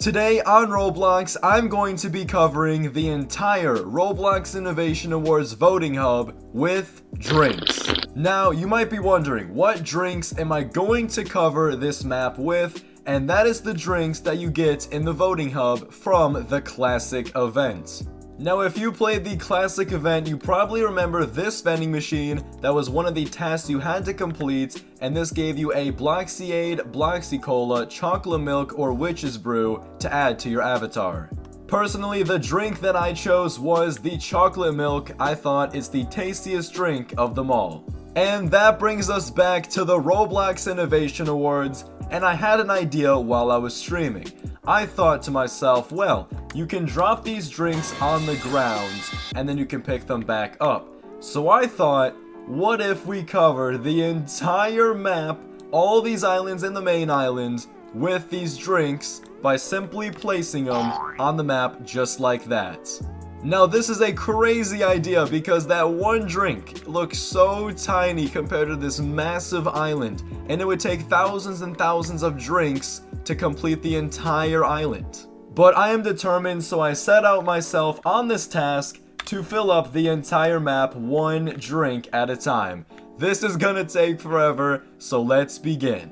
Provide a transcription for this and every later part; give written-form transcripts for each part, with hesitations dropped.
Today on Roblox, I'm going to be covering the entire Roblox Innovation Awards voting hub with drinks. Now, you might be wondering, what drinks am I going to cover this map with? And that is the drinks that you get in the voting hub from the classic event. Now, if you played the classic event, you probably remember this vending machine that was one of the tasks you had to complete, and this gave you a bloxiade, bloxy cola, chocolate milk, or witch's brew to add to your avatar. Personally, the drink that I chose was the chocolate milk. I thought it's the tastiest drink of them all. And that brings us back to the Roblox Innovation Awards, and I had an idea while I was streaming. I thought to myself, well, you can drop these drinks on the ground, and then you can pick them back up. So I thought, what if we cover the entire map, all these islands and the main island, with these drinks by simply placing them on the map just like that. Now, this is a crazy idea because that one drink looks so tiny compared to this massive island, and it would take thousands and thousands of drinks to complete the entire island. But I am determined, so I set out myself on this task to fill up the entire map one drink at a time. This is gonna take forever, so let's begin.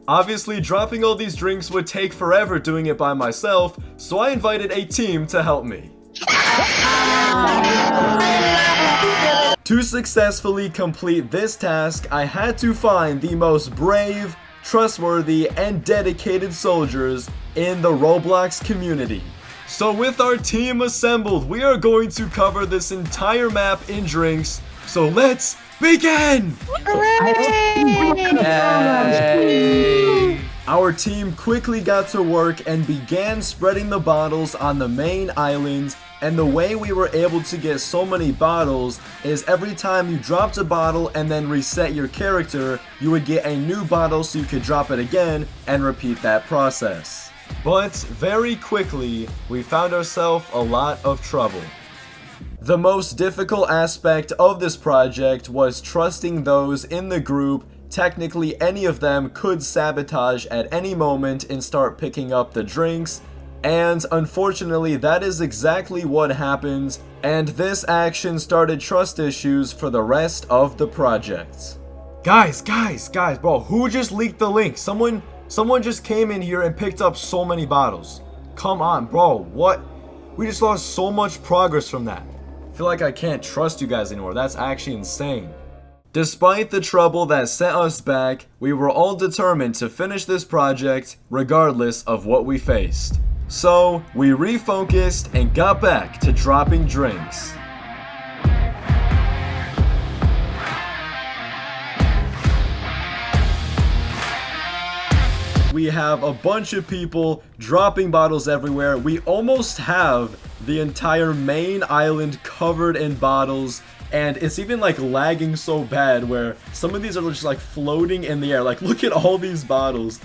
Obviously, dropping all these drinks would take forever doing it by myself, so I invited a team to help me. To successfully complete this task, I had to find the most brave, trustworthy, and dedicated soldiers in the Roblox community. So with our team assembled, we are going to cover this entire map in drinks, so let's begin! Our team quickly got to work and began spreading the bottles on the main island, and the way we were able to get so many bottles is every time you dropped a bottle and then reset your character, you would get a new bottle so you could drop it again and repeat that process. But very quickly, we found ourselves a lot of trouble. The most difficult aspect of this project was trusting those in the group. Technically, any of them could sabotage at any moment and start picking up the drinks, and unfortunately that is exactly what happened, and this action started trust issues for the rest of the project. Guys, bro, who just leaked the link? Someone just came in here and picked up so many bottles. Come on, bro, what? We just lost so much progress from that. I feel like I can't trust you guys anymore. That's actually insane. Despite the trouble that set us back, we were all determined to finish this project regardless of what we faced. So, we refocused and got back to dropping drinks. We have a bunch of people dropping bottles everywhere. We almost have the entire main island covered in bottles, and it's even like lagging so bad where some of these are just like floating in the air. Like, look at all these bottles.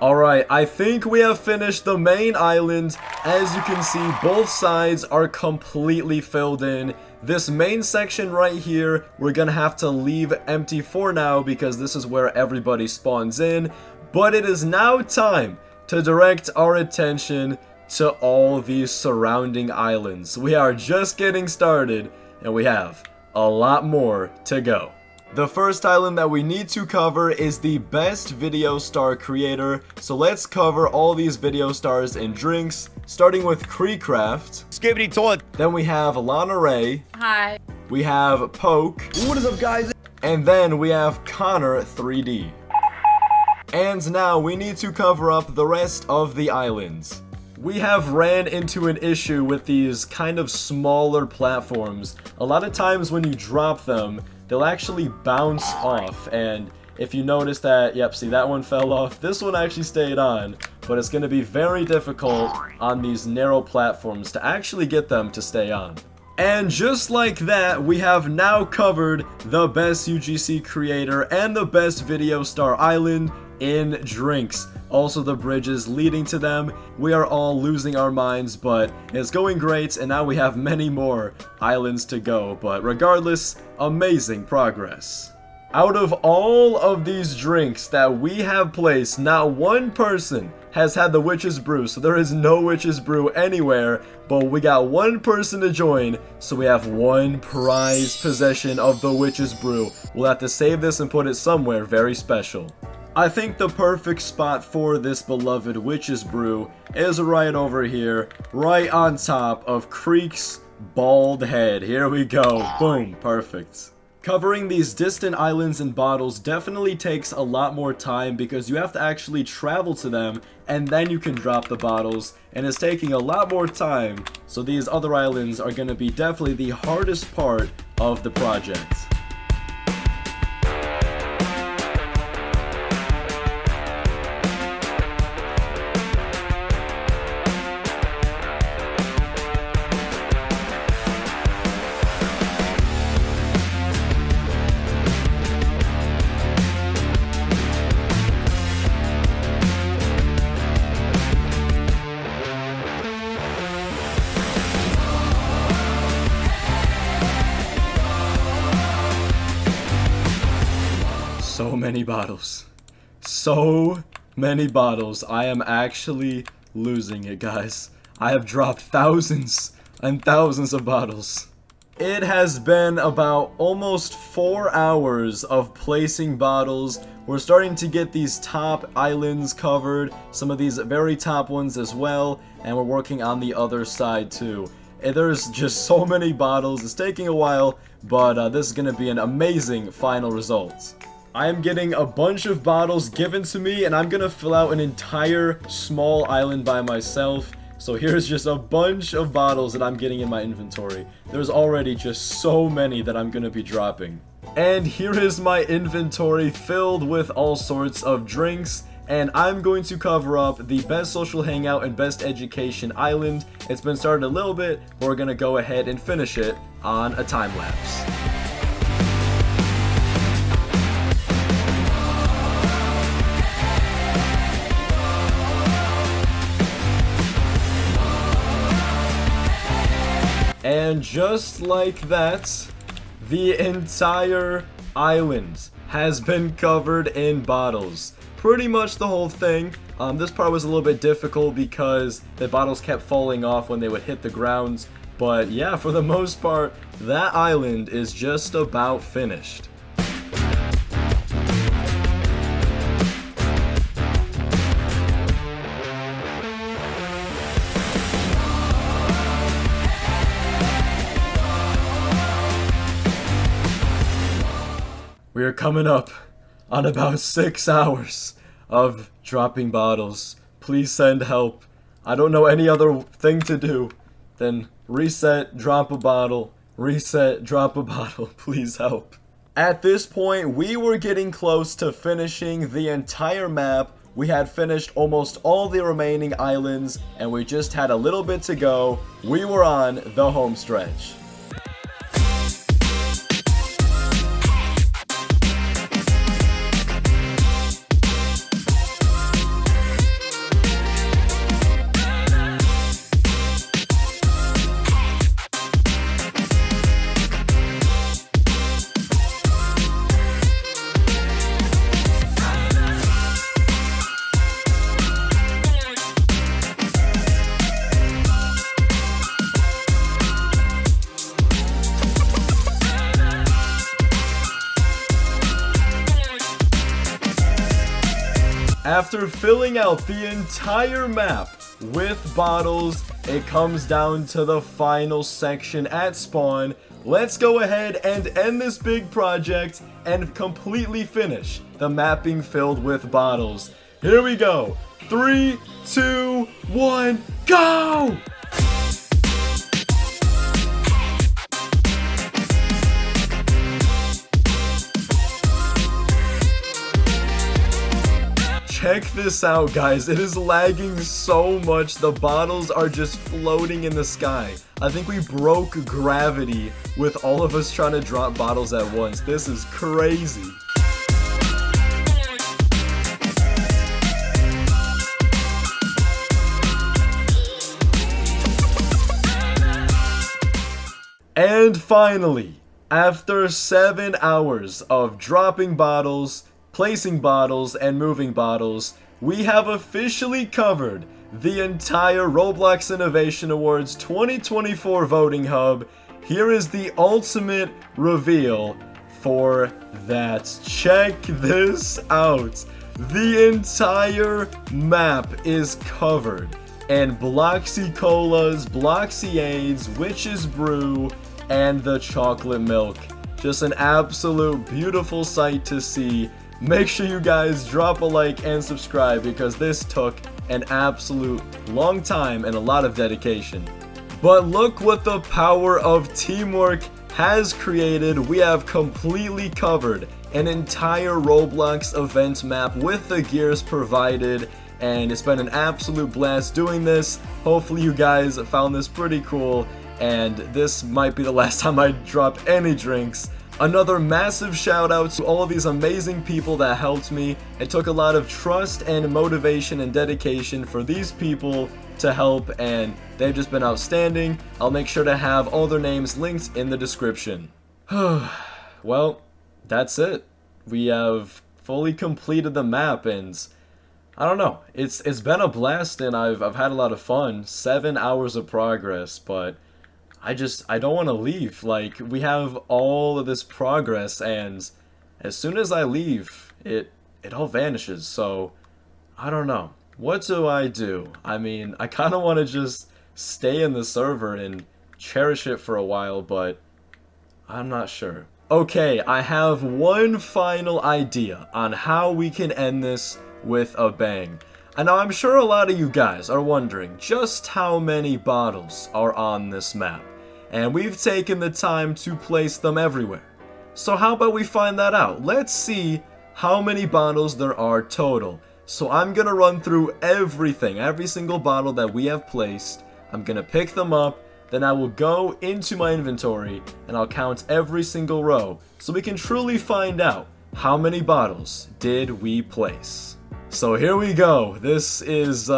Alright, I think we have finished the main island. As you can see, both sides are completely filled in. This main section right here, we're gonna have to leave empty for now because this is where everybody spawns in. But it is now time to direct our attention to all these surrounding islands. We are just getting started, and we have a lot more to go. The first island that we need to cover is the best video star creator. So let's cover all these video stars in drinks, starting with Creecraft. Skibbity toilet. Then we have Lana Ray. Hi. We have Poke. What is up, guys? And then we have Connor 3D. And now we need to cover up the rest of the islands. We have ran into an issue with these kind of smaller platforms. A lot of times when you drop them, they'll actually bounce off, and if you notice that, yep, see that one fell off, this one actually stayed on, but it's going to be very difficult on these narrow platforms to actually get them to stay on. And just like that, we have now covered the best UGC creator and the best video star island. in drinks. Also the bridges leading to them. We are all losing our minds, but it's going great, and now we have many more islands to go. But regardless, amazing progress. Out of all of these drinks that we have placed, not one person has had the witch's brew, so there is no witch's brew anywhere, but we got one person to join, so we have one prized possession of the witch's brew. We'll have to save this and put it somewhere very special. I think the perfect spot for this beloved witch's brew is right over here, right on top of Creek's bald head. Here we go. Boom. Perfect. Covering these distant islands and bottles definitely takes a lot more time because you have to actually travel to them and then you can drop the bottles, and it's taking a lot more time, so these other islands are going to be definitely the hardest part of the project. So many bottles. So many bottles. I am actually losing it, guys. I have dropped thousands and thousands of bottles. It has been about almost 4 hours of placing bottles. We're starting to get these top islands covered, some of these very top ones as well, and we're working on the other side too. There's just so many bottles. It's taking a while, but this is going to be an amazing final result. I am getting a bunch of bottles given to me, and I'm gonna fill out an entire small island by myself. So here's just a bunch of bottles that I'm getting in my inventory. There's already just so many that I'm gonna be dropping. And here is my inventory filled with all sorts of drinks, and I'm going to cover up the best social hangout and best education island. It's been started a little bit, but we're gonna go ahead and finish it on a time lapse. And just like that, the entire island has been covered in bottles. Pretty much the whole thing. This part was a little bit difficult because the bottles kept falling off when they would hit the ground. But yeah, for the most part, that island is just about finished. We are coming up on about 6 hours of dropping bottles. Please send help. I don't know any other thing to do than reset, drop a bottle, reset, drop a bottle. Please help. At this point, we were getting close to finishing the entire map. We had finished almost all the remaining islands, and we just had a little bit to go. We were on the home stretch. After filling out the entire map with bottles, it comes down to the final section at spawn. Let's go ahead and end this big project and completely finish the map being filled with bottles. Here we go. 3, 2, 1, go! Check this out, guys. It is lagging so much. The bottles are just floating in the sky. I think we broke gravity with all of us trying to drop bottles at once. This is crazy. And finally, after 7 hours of dropping bottles, placing bottles, and moving bottles, we have officially covered the entire Roblox Innovation Awards 2024 voting hub. Here is the ultimate reveal for that. Check this out. The entire map is covered in bloxy colas, bloxiades, witch's brew, and the chocolate milk. Just an absolute beautiful sight to see. Make sure you guys drop a like and subscribe because this took an absolute long time and a lot of dedication. But look what the power of teamwork has created. We have completely covered an entire Roblox event map with the gears provided, and it's been an absolute blast doing this. Hopefully you guys found this pretty cool, and this might be the last time I drop any drinks. Another massive shout out to all of these amazing people that helped me. It took a lot of trust and motivation and dedication for these people to help, and they've just been outstanding. I'll make sure to have all their names linked in the description. Well, that's it. We have fully completed the map, and I don't know. It's been a blast, and I've had a lot of fun. 7 hours of progress, but I don't want to leave. Like, we have all of this progress, and as soon as I leave, it all vanishes. So I don't know. What do? I mean, I kind of want to just stay in the server and cherish it for a while, but I'm not sure. Okay, I have one final idea on how we can end this with a bang. And now I'm sure a lot of you guys are wondering just how many bottles are on this map. And we've taken the time to place them everywhere. So how about we find that out? Let's see how many bottles there are total. So I'm gonna run through everything, every single bottle that we have placed. I'm gonna pick them up, then I will go into my inventory and I'll count every single row so we can truly find out how many bottles did we place. So here we go. This is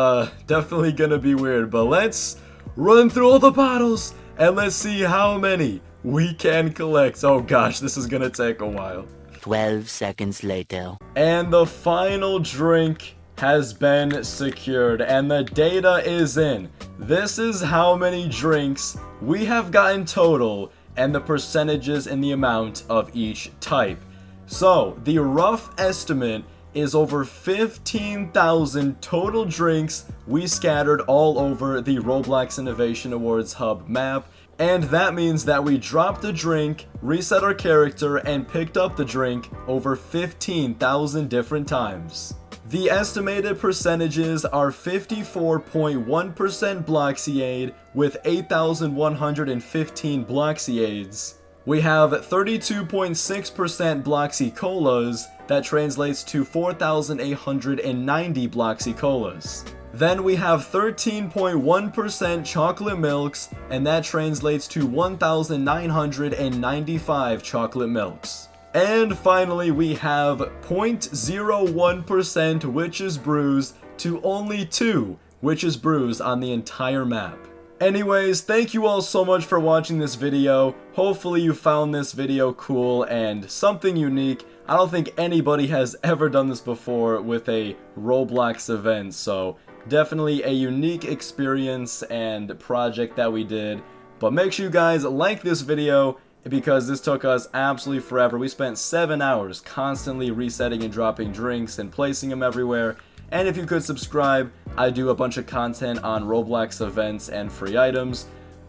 definitely gonna be weird, but let's run through all the bottles and let's see how many we can collect. Oh gosh, this is gonna take a while. 12 seconds later. And the final drink has been secured and the data is in. This is how many drinks we have gotten total and the percentages in the amount of each type. So the rough estimate is over 15,000 total drinks we scattered all over the Roblox Innovation Awards hub map. And that means that we dropped a drink, reset our character, and picked up the drink over 15,000 different times. The estimated percentages are 54.1% bloxiade with 8,115 bloxiades. We have 32.6% bloxy colas, that translates to 4,890 bloxy colas. Then we have 13.1% chocolate milks, and that translates to 1,995 chocolate milks. And finally, we have 0.01% witch's brews to only 2 witch's brews on the entire map. Anyways, thank you all so much for watching this video. Hopefully you found this video cool and something unique. I don't think anybody has ever done this before with a Roblox event, so definitely a unique experience and project that we did. But make sure you guys like this video because this took us absolutely forever. We spent 7 hours constantly resetting and dropping drinks and placing them everywhere. And if you could subscribe, I do a bunch of content on Roblox events and free items.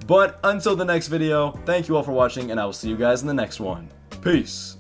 But until the next video, thank you all for watching and I will see you guys in the next one. Peace.